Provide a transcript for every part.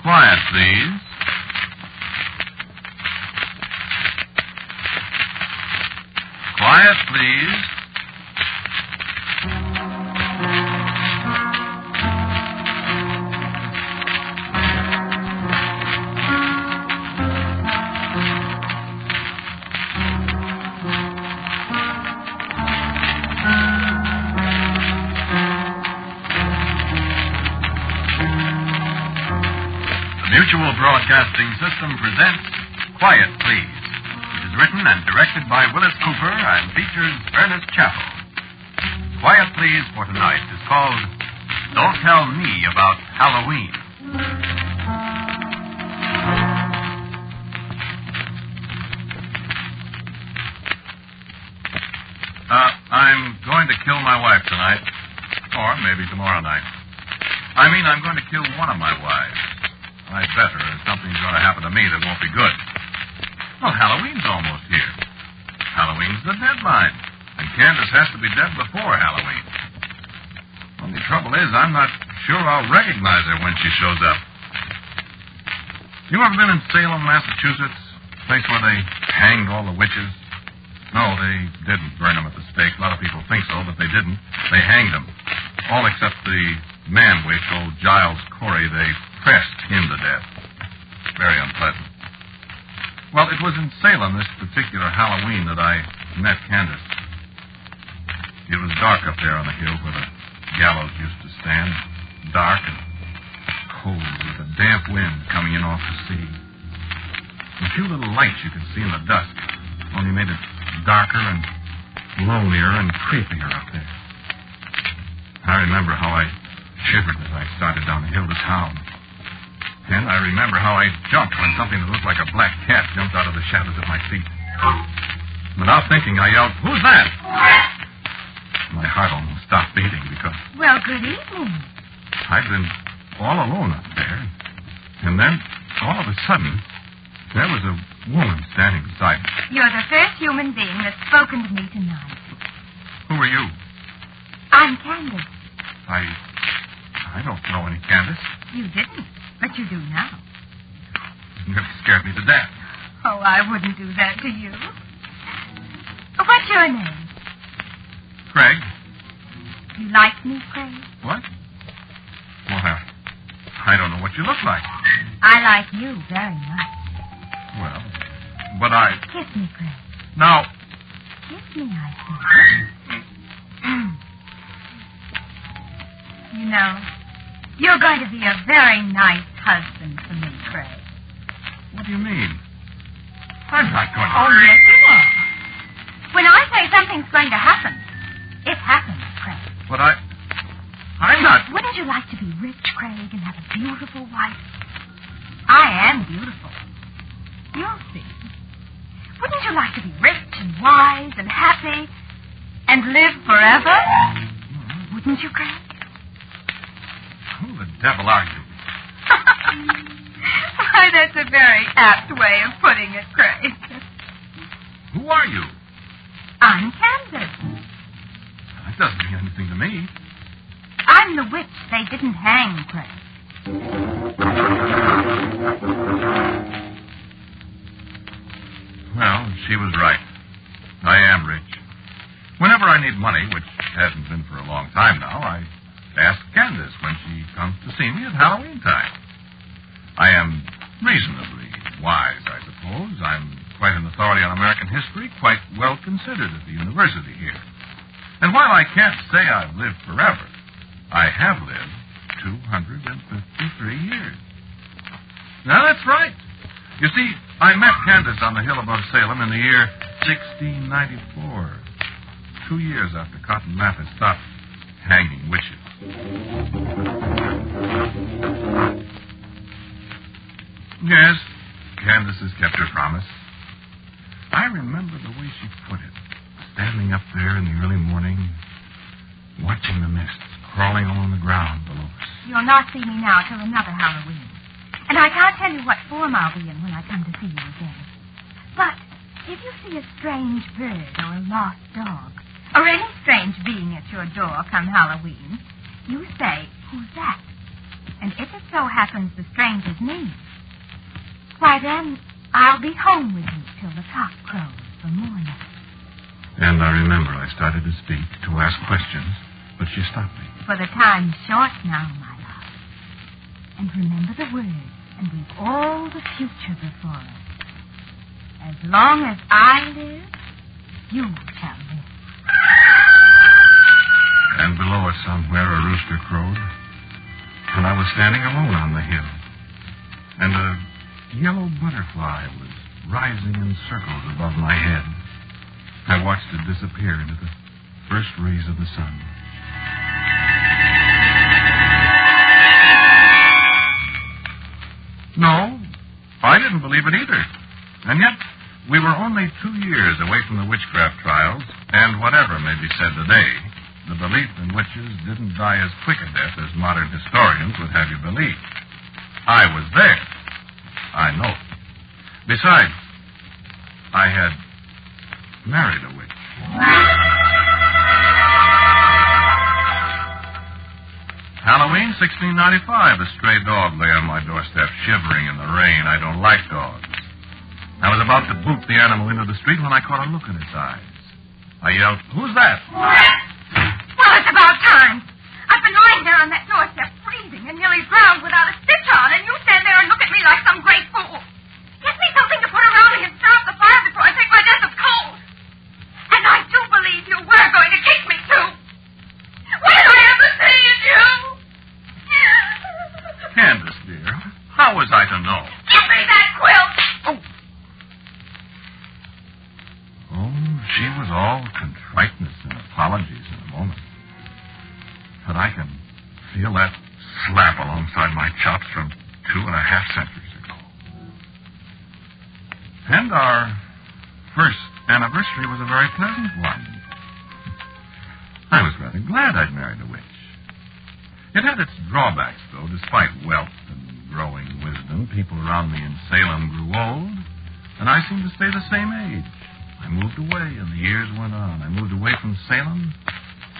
Quiet, please. Quiet, please. Mutual Broadcasting System presents Quiet, Please. It is written and directed by Willis Cooper and features Ernest Chappell. Quiet, Please for tonight is called Don't Tell Me About Halloween. I'm going to kill my wife tonight. Or maybe tomorrow night. I'm going to kill one of my wives. I'd better, or something's going to happen to me that won't be good. Well, Halloween's almost here. Halloween's the deadline. And Candace has to be dead before Halloween. Only trouble is, I'm not sure I'll recognize her when she shows up. You ever been in Salem, Massachusetts? Place where they hanged all the witches? No, they didn't burn them at the stake. A lot of people think so, but they didn't. They hanged them. All except the man witch, old Giles Corey. They pressed him to death. Very unpleasant. Well, it was in Salem this particular Halloween that I met Candace. It was dark up there on the hill where the gallows used to stand. Dark and cold with a damp wind coming in off the sea. A few little lights you could see in the dusk only made it darker and lonelier and creepier up there. I remember how I shivered as I started down the hill to town. And I remember how I jumped when something that looked like a black cat jumped out of the shadows at my feet. Without thinking, I yelled, "Who's that?" My heart almost stopped beating because... Well, good evening. I'd been all alone up there. And then, all of a sudden, there was a woman standing beside me. You're the first human being that's spoken to me tonight. Who are you? I'm Candace. I don't know any Candace. You didn't, but you do now. You nearly scared me to death. Oh, I wouldn't do that to you. What's your name? Craig. You like me, Craig? What? Well, I don't know what you look like. I like you very much. Well, but I... Kiss me, Craig. Now... Kiss me, I say. You know, you're going to be a very nice husband for me, Craig. What do you mean? I'm not going to... Oh, yes, you are. When I say something's going to happen, it happens, Craig. But I'm not... Wouldn't you like to be rich, Craig, and have a beautiful wife? I am beautiful. You'll see. Wouldn't you like to be rich and wise and happy and live forever? Wouldn't you, Craig? Who the devil are you? Why, that's a very apt way of putting it, Craig. Who are you? I'm Candace. That doesn't mean anything to me. I'm the witch they didn't hang, Craig. Well, she was right. I am rich. Whenever I need money, which hasn't been for a long time now, I ask Candace when she comes to see me at Halloween time. I am reasonably wise, I suppose. I'm quite an authority on American history, quite well considered at the university here. And while I can't say I've lived forever, I have lived 253 years. Now, that's right. You see, I met Candace on the hill above Salem in the year 1694. 2 years after Cotton Mather stopped hanging witches. Yes, Candace has kept her promise. I remember the way she put it, standing up there in the early morning, watching the mists crawling along the ground below us. You'll not see me now till another Halloween. And I can't tell you what form I'll be in when I come to see you again. But if you see a strange bird or a lost dog, or any strange being at your door come Halloween, you say, "Who's that?" And if it so happens the stranger's me, why then I'll be home with you till the cock crows for morning. And I remember I started to speak, to ask questions, but she stopped me. For the time's short now, my love. And remember the words, and we've all the future before us. As long as I live, you shall live. And below us somewhere a rooster crowed, and I was standing alone on the hill. And a yellow butterfly was rising in circles above my head. I watched it disappear into the first rays of the sun. No, I didn't believe it either. And yet, we were only 2 years away from the witchcraft trials, and whatever may be said today, the belief in witches didn't die as quick a death as modern historians would have you believe. I was there. I know. Besides, I had married a witch. Halloween, 1695. A stray dog lay on my doorstep, shivering in the rain. I don't like dogs. I was about to boot the animal into the street when I caught a look in its eyes. I yelled, "Who's that?" Well, it's about time. I've been lying there on that doorstep, freezing and nearly drowned without a stitch on, and you stand there and look at me like some great fool. Get me something to put around me and stir up the fire before I take my death of cold. And I do believe you were going to kick me, too. What did I have to say to you? Candace, dear, how was I to know? Give me that quilt. Oh, she was all contriteness and apologies in a moment. But I can feel that slap alongside my chops from 2.5 centuries ago. And our first anniversary was a very pleasant one. I was rather glad I'd married a witch. It had its drawbacks, though. Despite wealth and growing wisdom, people around me in Salem grew old, and I seemed to stay the same age. I moved away, and the years went on. I moved away from Salem,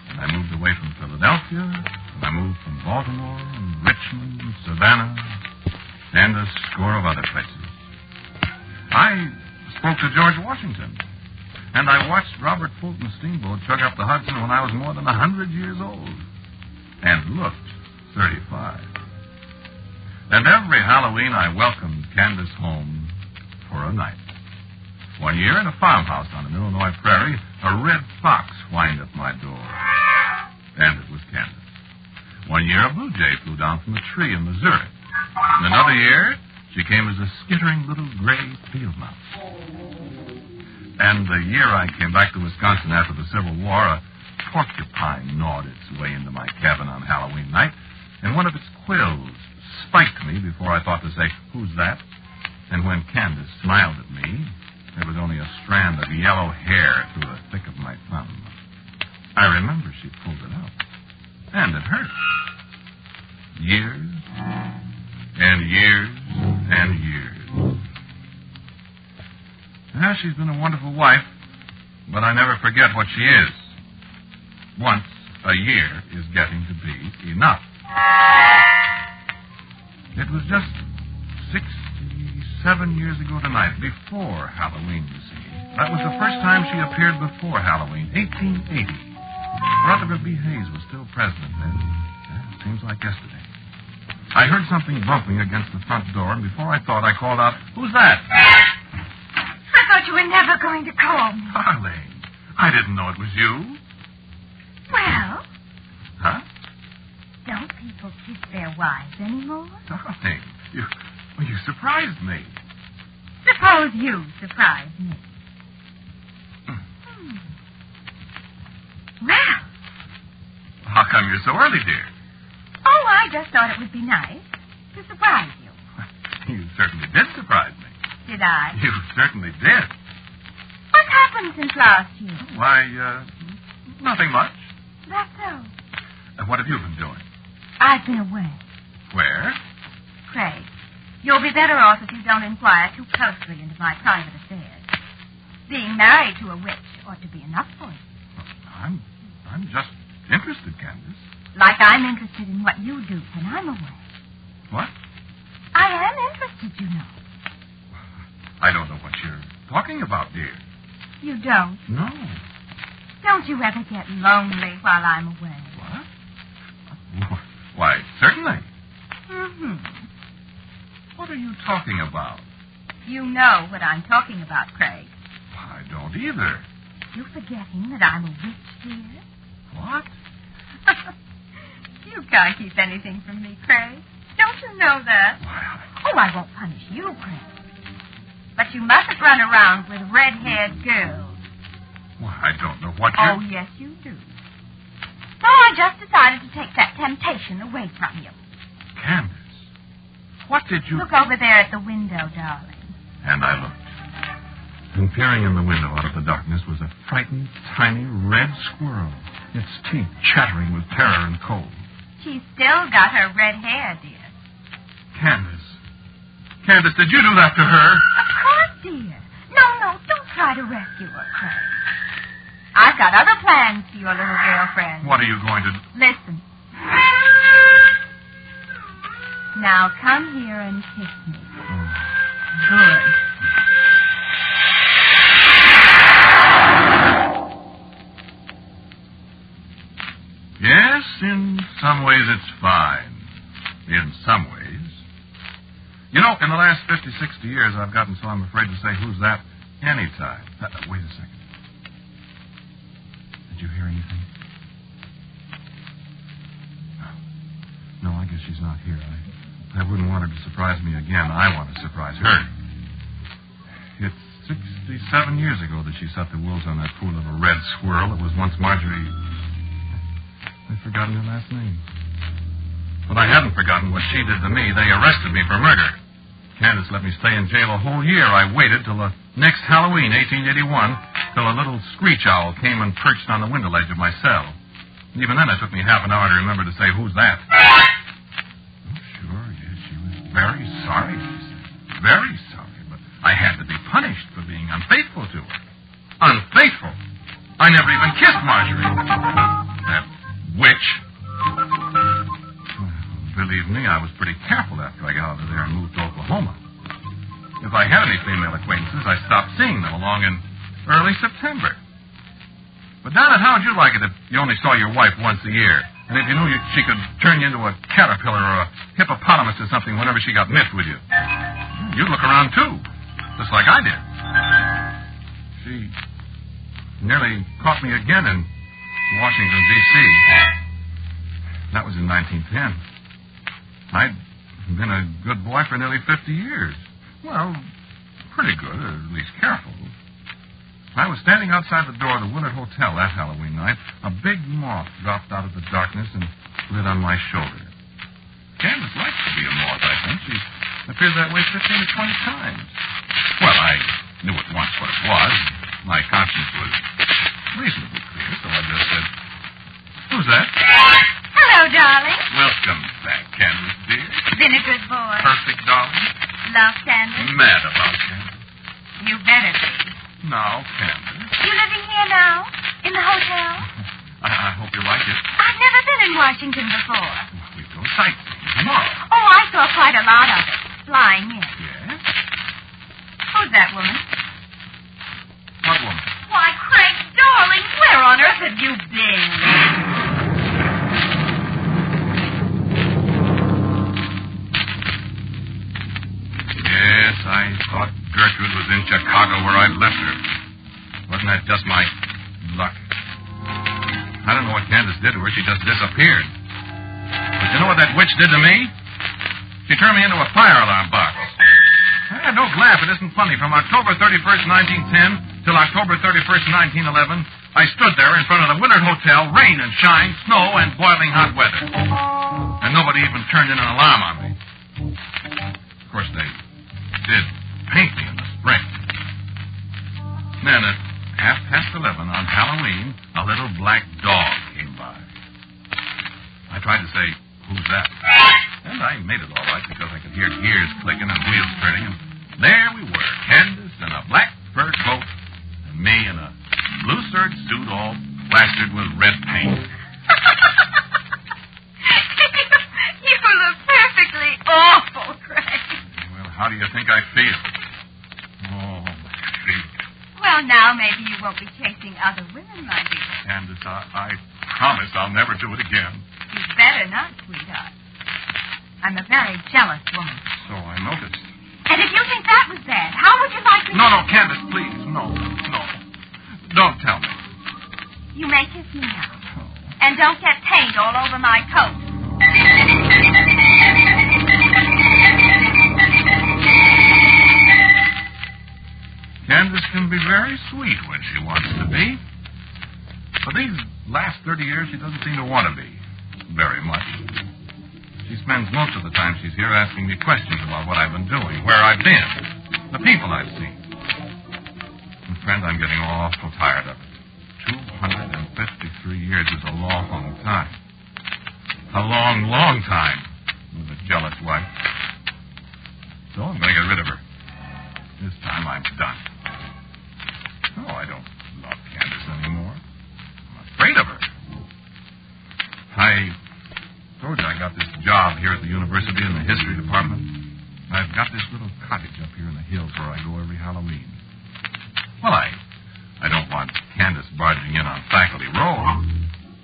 and I moved away from Philadelphia, and I moved from Baltimore, and Richmond, and Savannah, and a score of other places. I spoke to George Washington, and I watched Robert Fulton's steamboat chug up the Hudson when I was more than 100 years old, and looked 35. And every Halloween I welcomed Candace home for a night. One year in a farmhouse on an Illinois prairie, a red fox whined at my door. And it was Candace. One year a blue jay flew down from a tree in Missouri. And another year, she came as a skittering little gray field mouse. And the year I came back to Wisconsin after the Civil War, a porcupine gnawed its way into my cabin on Halloween night, and one of its quills spiked me before I thought to say, "Who's that?" And when Candace smiled at me, there was only a strand of yellow hair through the thick of my thumb. I remember she pulled it out. And it hurt. Years and years and years. Now, she's been a wonderful wife, but I never forget what she is. Once a year is getting to be enough. It was just 67 years ago tonight, before Halloween, you see. That was the first time she appeared before Halloween, 1880. Rutherford B. Hayes was still president then. Yeah, it seems like yesterday. I heard something bumping against the front door, and before I thought, I called out, "Who's that?" I thought you were never going to call me. Darling, I didn't know it was you. Well? Huh? Don't people kiss their wives anymore? Darling, you surprised me. Suppose you surprise me. Well. How come you're so early, dear? Oh, I just thought it would be nice to surprise you. You certainly did surprise me. Did I? You certainly did. What's happened since last year? Why, nothing much. That's so. What have you been doing? I've been away. Where? Craig, you'll be better off if you don't inquire too closely into my private affairs. Being married to a witch ought to be enough for you. I'm just interested, Candace. Like I'm interested in what you do when I'm away. What? I am interested, you know. I don't know what you're talking about, dear. You don't? No. Don't you ever get lonely while I'm away? What? Why, certainly. Mm-hmm. What are you talking about? You know what I'm talking about, Craig. I don't either. You're forgetting that I'm a witch, dear. What? You can't keep anything from me, Craig. Don't you know that? Why, Oh, I won't punish you, Craig. But you mustn't run around with red-haired girls. I don't know what you're... Oh, yes, you do. So I just decided to take that temptation away from you. Candace, what did you... Look over there at the window, darling. And I looked. And peering in the window out of the darkness was a frightened, tiny red squirrel, its teeth chattering with terror and cold. She's still got her red hair, dear. Candace. Candace, did you do that to her? Of course, dear. No, don't try to rescue her, Craig. I've got other plans for your little girlfriend. What are you going to do? Listen. Now come here and kiss me. Good. Yes, in some ways it's fine. In some ways. You know, in the last 50, 60 years, I've gotten so I'm afraid to say who's that anytime. Wait a second. Did you hear anything? No, I guess she's not here. I wouldn't want her to surprise me again. I want to surprise her. It's 67 years ago that she set the wolves on that poor little red squirrel that was once Marjorie... I've forgotten her last name. But I hadn't forgotten what she did to me. They arrested me for murder. Candace let me stay in jail a whole year. I waited till the next Halloween, 1881, till a little screech owl came and perched on the window ledge of my cell. And even then, it took me half an hour to remember to say, who's that? Oh, sure, yes, she was very sorry, she said. Very sorry, but I had to be punished for being unfaithful to her. Unfaithful? I never even kissed Marjorie. That witch. Well, believe me, I was pretty careful after I got out of there and moved to Oklahoma. If I had any female acquaintances, I stopped seeing them along in early September. But, Donna, how would you like it if you only saw your wife once a year? And if you knew she could turn you into a caterpillar or a hippopotamus or something whenever she got miffed with you? You'd look around, too, just like I did. She nearly caught me again in Washington, D.C. That was in 1910. I'd been a good boy for nearly 50 years. Well, pretty good, or at least careful. I was standing outside the door of the Willard Hotel that Halloween night. A big moth dropped out of the darkness and lit on my shoulder. Candace likes to be a moth, I think. She appeared that way 15 or 20 times. Well, I knew at once what it was. My conscience was reasonably clear, so I just said, who's that? Hello, darling. Welcome back, Candace, dear. Been a good boy. Perfect, darling. Love Candace? Mad about Candace. You better be. No, Candace. You living here now? In the hotel? I hope you like it. I've never been in Washington before. We go sightseeing tomorrow. Oh, I saw quite a lot of it flying in. Yes? Who's that woman? What woman? Why, Craig, darling, where on earth have you been? Yes, I thought Gertrude was in Chicago where I'd left her. Wasn't that just my luck? I don't know what Candace did to her. She just disappeared. But you know what that witch did to me? She turned me into a fire alarm box. Don't laugh. It isn't funny. From October 31st, 1910 till October 31st, 1911, I stood there in front of the Willard Hotel, rain and shine, snow, and boiling hot weather. And nobody even turned in an alarm on me. Of course, they did paint me in the spring. Then at 11:30 on Halloween, a little black dog came by. I tried to say, who's that? And I made it all right because I could hear gears clicking and wheels turning. And there we were, Candace in a black fur coat and me in a blue serge suit all plastered with red paint. You look perfectly awful. How do you think I feel? Oh, my feet. Well, now maybe you won't be chasing other women, my dear. Candace, I promise I'll never do it again. You'd better not, sweetheart. I'm a very jealous woman. So I noticed. And if you think that was bad, how would you like me No, to... Candace, please. No. Don't tell me. You may kiss me now. Oh. And don't get paint all over my coat. Candace can be very sweet when she wants to be. But these last 30 years, she doesn't seem to want to be very much. She spends most of the time she's here asking me questions about what I've been doing, where I've been, the people I've seen. And friend, I'm getting awful tired of it. 253 years is a long time. A long, long time with a jealous wife. So I'm going to get rid of her. This time I'm done. No, I don't love Candace anymore. I'm afraid of her. I told you I got this job here at the university in the history department. I've got this little cottage up here in the hills where I go every Halloween. Well, I don't want Candace barging in on faculty row.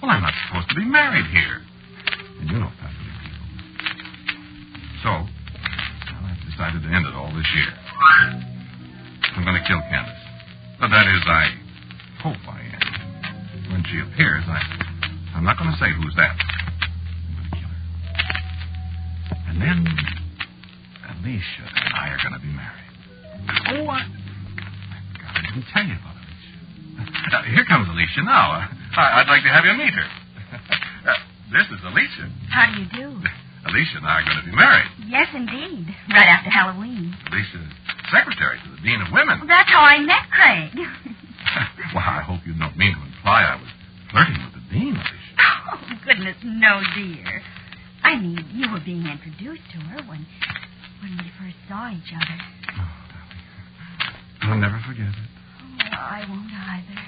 Well, I'm not supposed to be married here. And you know faculty people. So, I've decided to end it all this year. I'm going to kill Candace. But that is, I hope I am. When she appears, I'm not going to say who's that. I'm going to kill her. And then, Alicia and I are going to be married. Oh, I didn't tell you about Alicia. Here comes Alicia now. I'd like to have you meet her. This is Alicia. How do you do? Alicia and I are going to be married. Yes, indeed. Right after Halloween. Alicia's secretary to the Dean of Women. Well, that's how I met Craig. Well, I hope you don't mean to imply I was flirting with the Dean, Alicia. Oh, goodness, no, dear. I mean, you were being introduced to her when we first saw each other. Oh, darling. I'll never forget it. Oh, I won't either.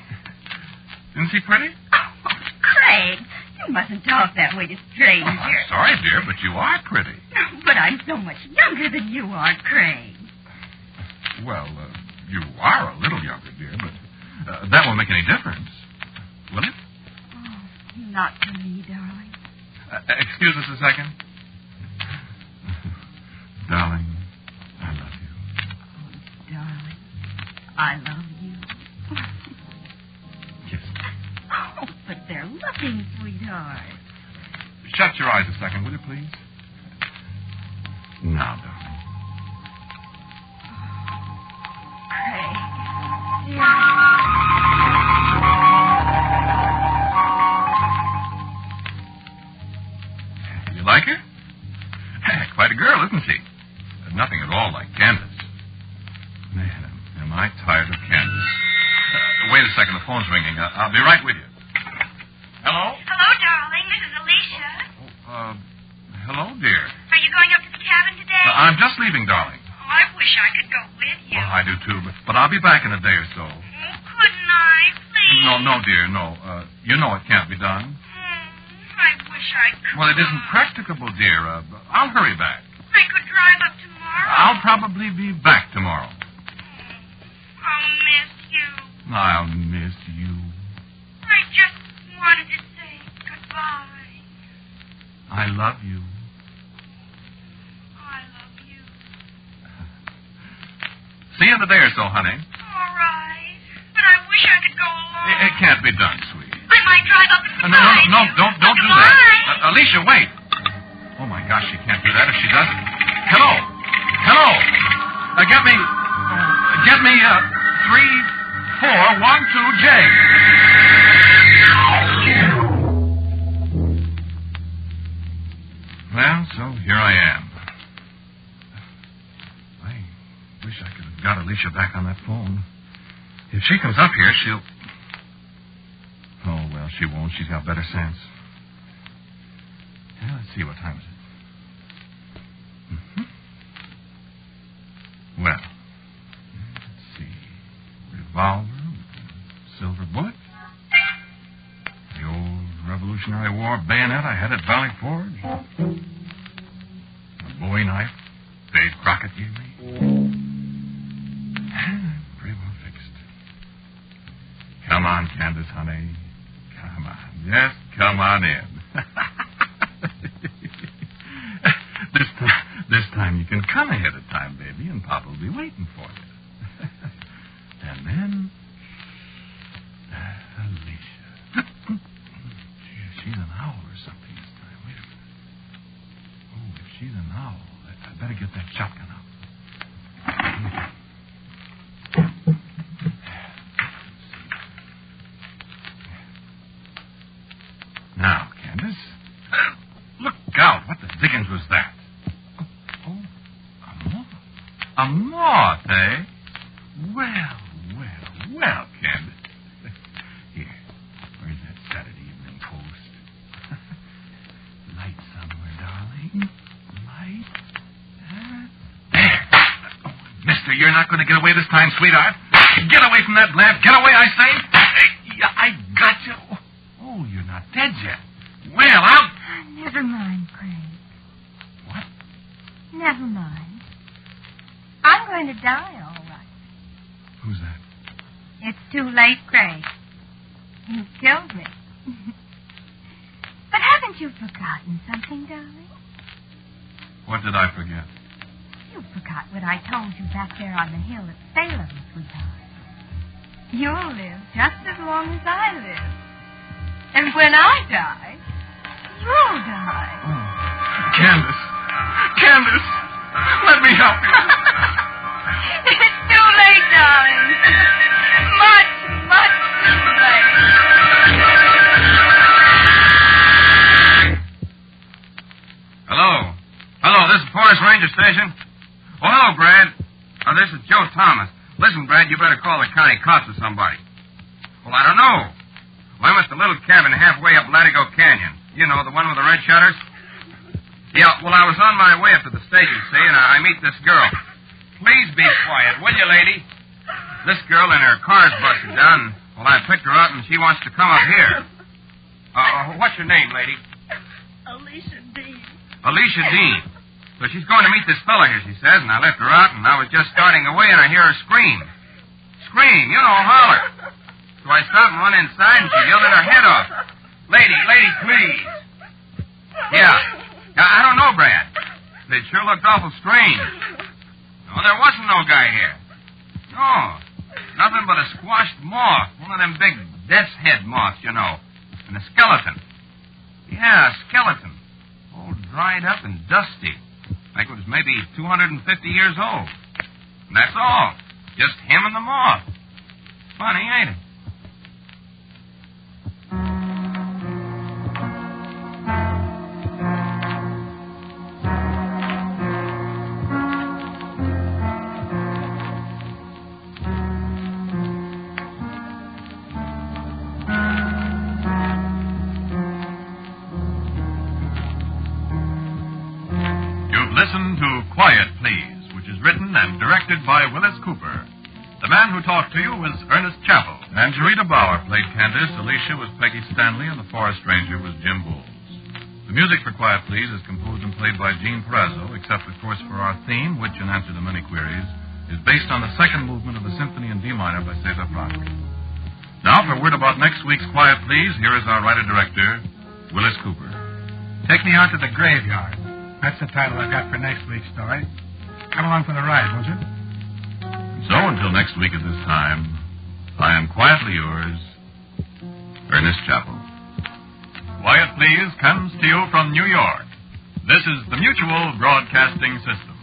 Isn't she pretty? Oh, Craig, you mustn't talk that way to strangers. Oh, I'm sorry, dear, but you are pretty. But I'm so much younger than you are, Craig. Well, you are a little younger, dear, but that won't make any difference. Will it? Oh, not to me, darling. Excuse us a second. Darling, I love you. Oh, darling, I love you. Kiss me. Oh, but they're looking, sweetheart. Shut your eyes a second, will you, please? Now, darling. Craig, dear. You like her? Quite a girl, isn't she? Nothing at all like Candace. Man, am I tired of Candace. Wait a second, the phone's ringing. I'll be right with you. Hello? Hello, darling. This is Alicia. Hello, dear. Are you going up to the cabin today? I'm just leaving, darling. Oh, I wish I could go with you. Well, I do too, but I'll be back in a day or so. Oh, couldn't I, please? No, dear, no. You know it can't be done. I wish I could. Well, it isn't practicable, dear. I'll hurry back. I could drive up tomorrow. I'll probably be back tomorrow. I'll miss you. I'll miss you. I just wanted to say goodbye. I love you. I love you. See you in a day or so, honey. All right. But I wish I could go along. It can't be done, sweet. I might drive up and surprise No, you. don't do Goodbye. that. Alicia, wait. Oh, my gosh, she can't do that if she doesn't. Hello. Get me 3412J. Well, so here I am. I wish I could have got Alicia back on that phone. If she comes up here, she'll... Oh, well, she won't. She's got better sense. Yeah, let's see, what time is it? Well, let's see. Revolver, silver bullet. The old Revolutionary War bayonet I had at Valley Forge. A Bowie knife, Dave Crockett gave me. Pretty well fixed. Come on, Candace, honey. Come on. Yes, come on in. This time you can come ahead of time, baby, and Papa will be waiting for you. And then... Alicia. Gee, she's an owl or something this time. Wait a minute. Oh, if she's an owl, I'd better get that shotgun out. Now, Candace. Look out. What the dickens was that? Oh, a moth. A moth, eh? Well, Candace. Here. Where's that Saturday Evening Post? Light somewhere, darling. Light. There. Oh, mister, you're not going to get away this time, sweetheart. Get away from that lamp. Get away, I say. I got you. Oh, you're not dead yet. Well, I'll... Never mind, Craig. What? Never mind. I'm going to die, all right. Who's that? It's too late, Craig. You killed me. But haven't you forgotten something, darling? What did I forget? You forgot what I told you back there on the hill at Salem, sweetheart. You'll live just as long as I live. And when I die, you'll die. Oh. Candace, let me help you. It's too late, darling. Much too late. Hello, this is Forest Ranger Station. Oh, hello, Brad. This is Joe Thomas. Listen, Brad, you better call the county cops or somebody. Well, I don't know. Well, I'm at the little cabin halfway up Latigo Canyon. You know, the one with the red shutters? Yeah, well, I was on my way up to the station, see, and I meet this girl. Please be quiet, will you, lady? This girl and her car's busted down. Well, I picked her up, and she wants to come up here. What's your name, lady? Alicia Dean. Alicia Dean. So she's going to meet this fella here, she says, and I left her out, and I was just starting away, and I hear her scream. Scream, you know, holler. So I stopped and went inside, and she yelled her head off. Lady, please. Yeah, I don't know, Brad. It sure looked awful strange. No, there wasn't no guy here. No, nothing but a squashed moth. One of them big death's head moths, you know. And a skeleton. Yeah, a skeleton. All dried up and dusty. Like it was maybe 250 years old. And that's all. Just him and the moth. Funny, ain't it? Listen to Quiet Please, which is written and directed by Willis Cooper. The man who talked to you was Ernest Chappell. And Jarita Bauer played Candace, Alicia was Peggy Stanley, and the Forest Ranger was Jim Bowles. The music for Quiet Please is composed and played by Gene Perazzo, except, of course, for our theme, which, in answer to many queries, is based on the second movement of the Symphony in D minor by Cesar Franck. Now, for word about next week's Quiet Please, here is our writer-director, Willis Cooper. Take Me Out to the Graveyard. That's the title I've got for next week's story. Come along for the ride, won't you? So, until next week at this time, I am quietly yours, Ernest Chappell. Quiet Please comes to you from New York. This is the Mutual Broadcasting System.